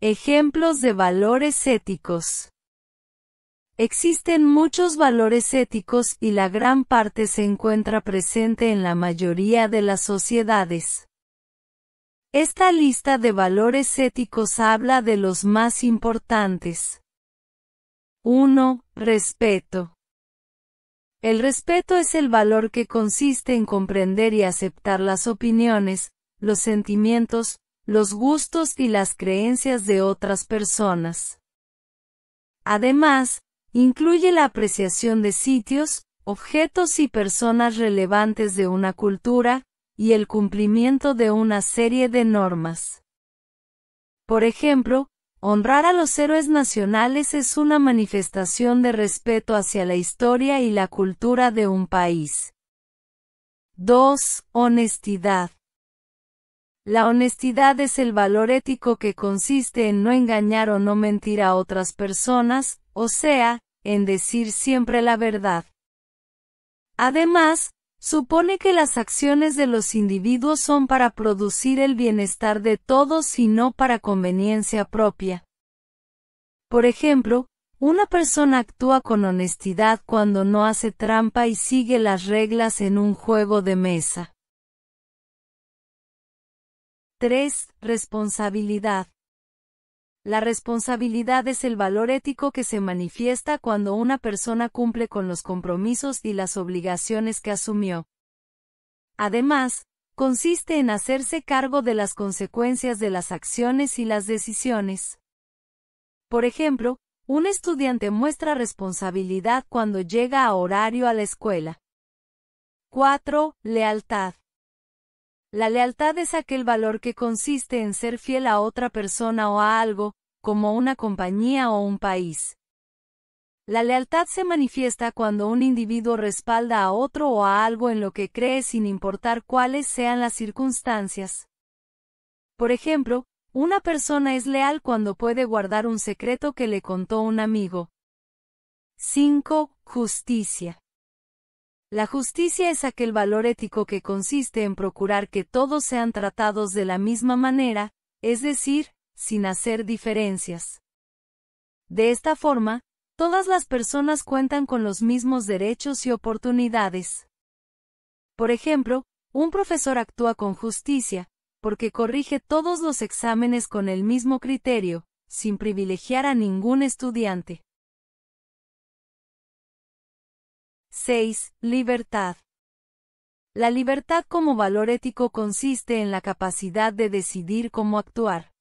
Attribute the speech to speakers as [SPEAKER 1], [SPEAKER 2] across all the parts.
[SPEAKER 1] Ejemplos de valores éticos. Existen muchos valores éticos y la gran parte se encuentra presente en la mayoría de las sociedades. Esta lista de valores éticos habla de los más importantes. 1. Respeto. El respeto es el valor que consiste en comprender y aceptar las opiniones, los sentimientos, los gustos y las creencias de otras personas. Además, incluye la apreciación de sitios, objetos y personas relevantes de una cultura, y el cumplimiento de una serie de normas. Por ejemplo, honrar a los héroes nacionales es una manifestación de respeto hacia la historia y la cultura de un país. 2. Honestidad. La honestidad es el valor ético que consiste en no engañar o no mentir a otras personas, o sea, en decir siempre la verdad. Además, supone que las acciones de los individuos son para producir el bienestar de todos y no para conveniencia propia. Por ejemplo, una persona actúa con honestidad cuando no hace trampa y sigue las reglas en un juego de mesa. 3. Responsabilidad. La responsabilidad es el valor ético que se manifiesta cuando una persona cumple con los compromisos y las obligaciones que asumió. Además, consiste en hacerse cargo de las consecuencias de las acciones y las decisiones. Por ejemplo, un estudiante muestra responsabilidad cuando llega a horario a la escuela. 4. Lealtad. La lealtad es aquel valor que consiste en ser fiel a otra persona o a algo, como una compañía o un país. La lealtad se manifiesta cuando un individuo respalda a otro o a algo en lo que cree sin importar cuáles sean las circunstancias. Por ejemplo, una persona es leal cuando puede guardar un secreto que le contó un amigo. 5. Justicia. La justicia es aquel valor ético que consiste en procurar que todos sean tratados de la misma manera, es decir, sin hacer diferencias. De esta forma, todas las personas cuentan con los mismos derechos y oportunidades. Por ejemplo, un profesor actúa con justicia, porque corrige todos los exámenes con el mismo criterio, sin privilegiar a ningún estudiante. 6. Libertad. La libertad como valor ético consiste en la capacidad de decidir cómo actuar.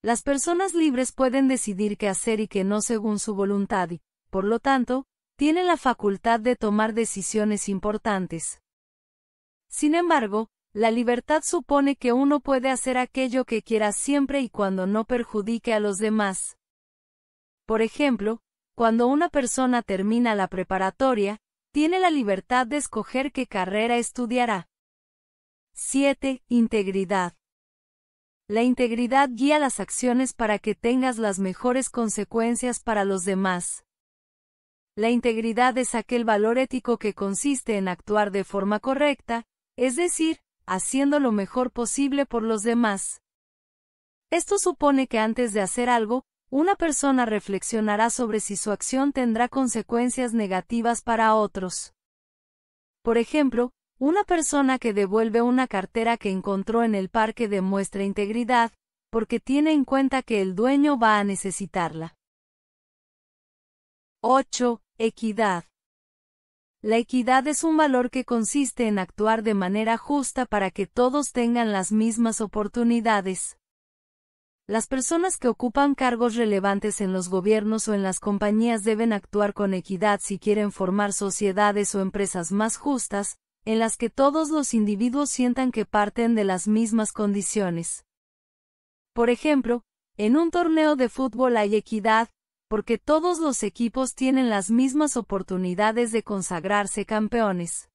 [SPEAKER 1] Las personas libres pueden decidir qué hacer y qué no según su voluntad y, por lo tanto, tienen la facultad de tomar decisiones importantes. Sin embargo, la libertad supone que uno puede hacer aquello que quiera siempre y cuando no perjudique a los demás. Por ejemplo, cuando una persona termina la preparatoria, tiene la libertad de escoger qué carrera estudiará. 7. Integridad. La integridad guía las acciones para que tengas las mejores consecuencias para los demás. La integridad es aquel valor ético que consiste en actuar de forma correcta, es decir, haciendo lo mejor posible por los demás. Esto supone que antes de hacer algo, una persona reflexionará sobre si su acción tendrá consecuencias negativas para otros. Por ejemplo, una persona que devuelve una cartera que encontró en el parque demuestra integridad, porque tiene en cuenta que el dueño va a necesitarla. 8. Equidad. La equidad es un valor que consiste en actuar de manera justa para que todos tengan las mismas oportunidades. Las personas que ocupan cargos relevantes en los gobiernos o en las compañías deben actuar con equidad si quieren formar sociedades o empresas más justas, en las que todos los individuos sientan que parten de las mismas condiciones. Por ejemplo, en un torneo de fútbol hay equidad, porque todos los equipos tienen las mismas oportunidades de consagrarse campeones.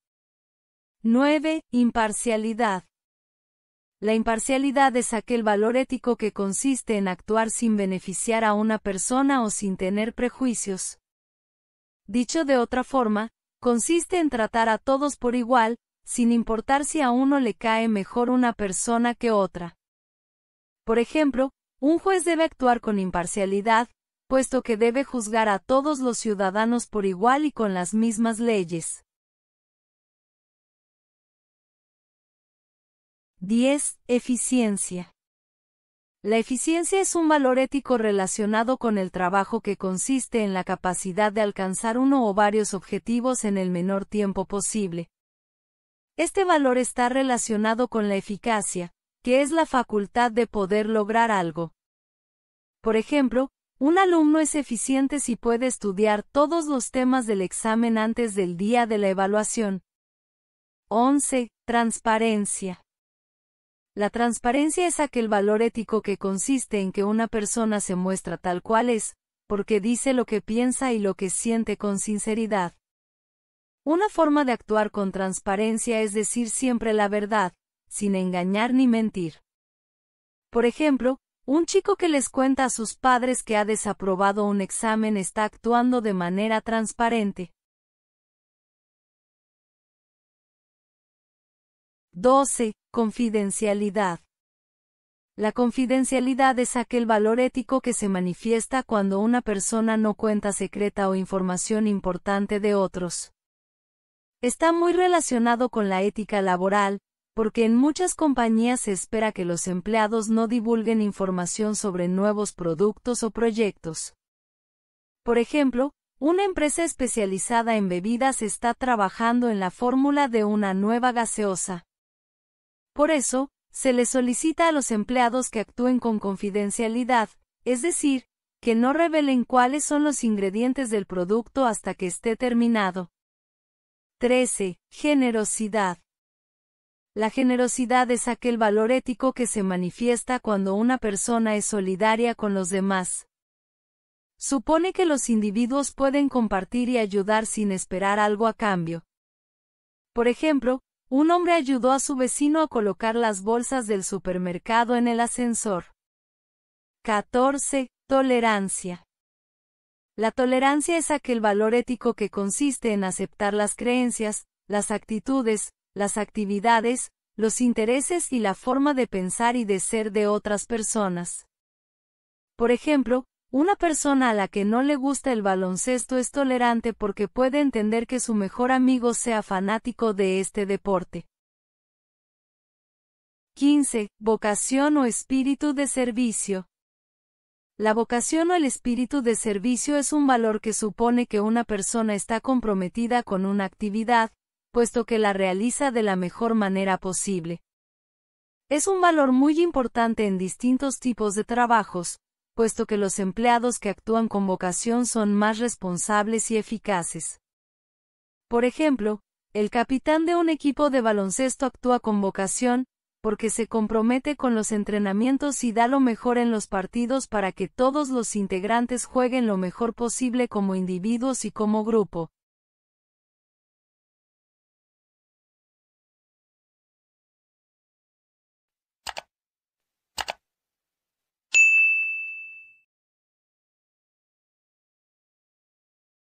[SPEAKER 1] 9. Imparcialidad. La imparcialidad es aquel valor ético que consiste en actuar sin beneficiar a una persona o sin tener prejuicios. Dicho de otra forma, consiste en tratar a todos por igual, sin importar si a uno le cae mejor una persona que otra. Por ejemplo, Un juez debe actuar con imparcialidad, puesto que debe juzgar a todos los ciudadanos por igual y con las mismas leyes. 10. Eficiencia. La eficiencia es un valor ético relacionado con el trabajo que consiste en la capacidad de alcanzar uno o varios objetivos en el menor tiempo posible. Este valor está relacionado con la eficacia, que es la facultad de poder lograr algo. Por ejemplo, un alumno es eficiente si puede estudiar todos los temas del examen antes del día de la evaluación. 11. Transparencia. La transparencia es aquel valor ético que consiste en que una persona se muestra tal cual es, porque dice lo que piensa y lo que siente con sinceridad. Una forma de actuar con transparencia es decir siempre la verdad, sin engañar ni mentir. Por ejemplo, un chico que les cuenta a sus padres que ha desaprobado un examen está actuando de manera transparente. 12. Confidencialidad. La confidencialidad es aquel valor ético que se manifiesta cuando una persona no cuenta secreta o información importante de otros. Está muy relacionado con la ética laboral, porque en muchas compañías se espera que los empleados no divulguen información sobre nuevos productos o proyectos. Por ejemplo, una empresa especializada en bebidas está trabajando en la fórmula de una nueva gaseosa. Por eso, se les solicita a los empleados que actúen con confidencialidad, es decir, que no revelen cuáles son los ingredientes del producto hasta que esté terminado. 13. Generosidad. La generosidad es aquel valor ético que se manifiesta cuando una persona es solidaria con los demás. Supone que los individuos pueden compartir y ayudar sin esperar algo a cambio. Por ejemplo, un hombre ayudó a su vecino a colocar las bolsas del supermercado en el ascensor. 14. Tolerancia. La tolerancia es aquel valor ético que consiste en aceptar las creencias, las actitudes, las actividades, los intereses y la forma de pensar y de ser de otras personas. Por ejemplo, una persona a la que no le gusta el baloncesto es tolerante porque puede entender que su mejor amigo sea fanático de este deporte. 15. Vocación o espíritu de servicio. La vocación o el espíritu de servicio es un valor que supone que una persona está comprometida con una actividad, puesto que la realiza de la mejor manera posible. Es un valor muy importante en distintos tipos de trabajos, puesto que los empleados que actúan con vocación son más responsables y eficaces. Por ejemplo, el capitán de un equipo de baloncesto actúa con vocación, porque se compromete con los entrenamientos y da lo mejor en los partidos para que todos los integrantes jueguen lo mejor posible como individuos y como grupo.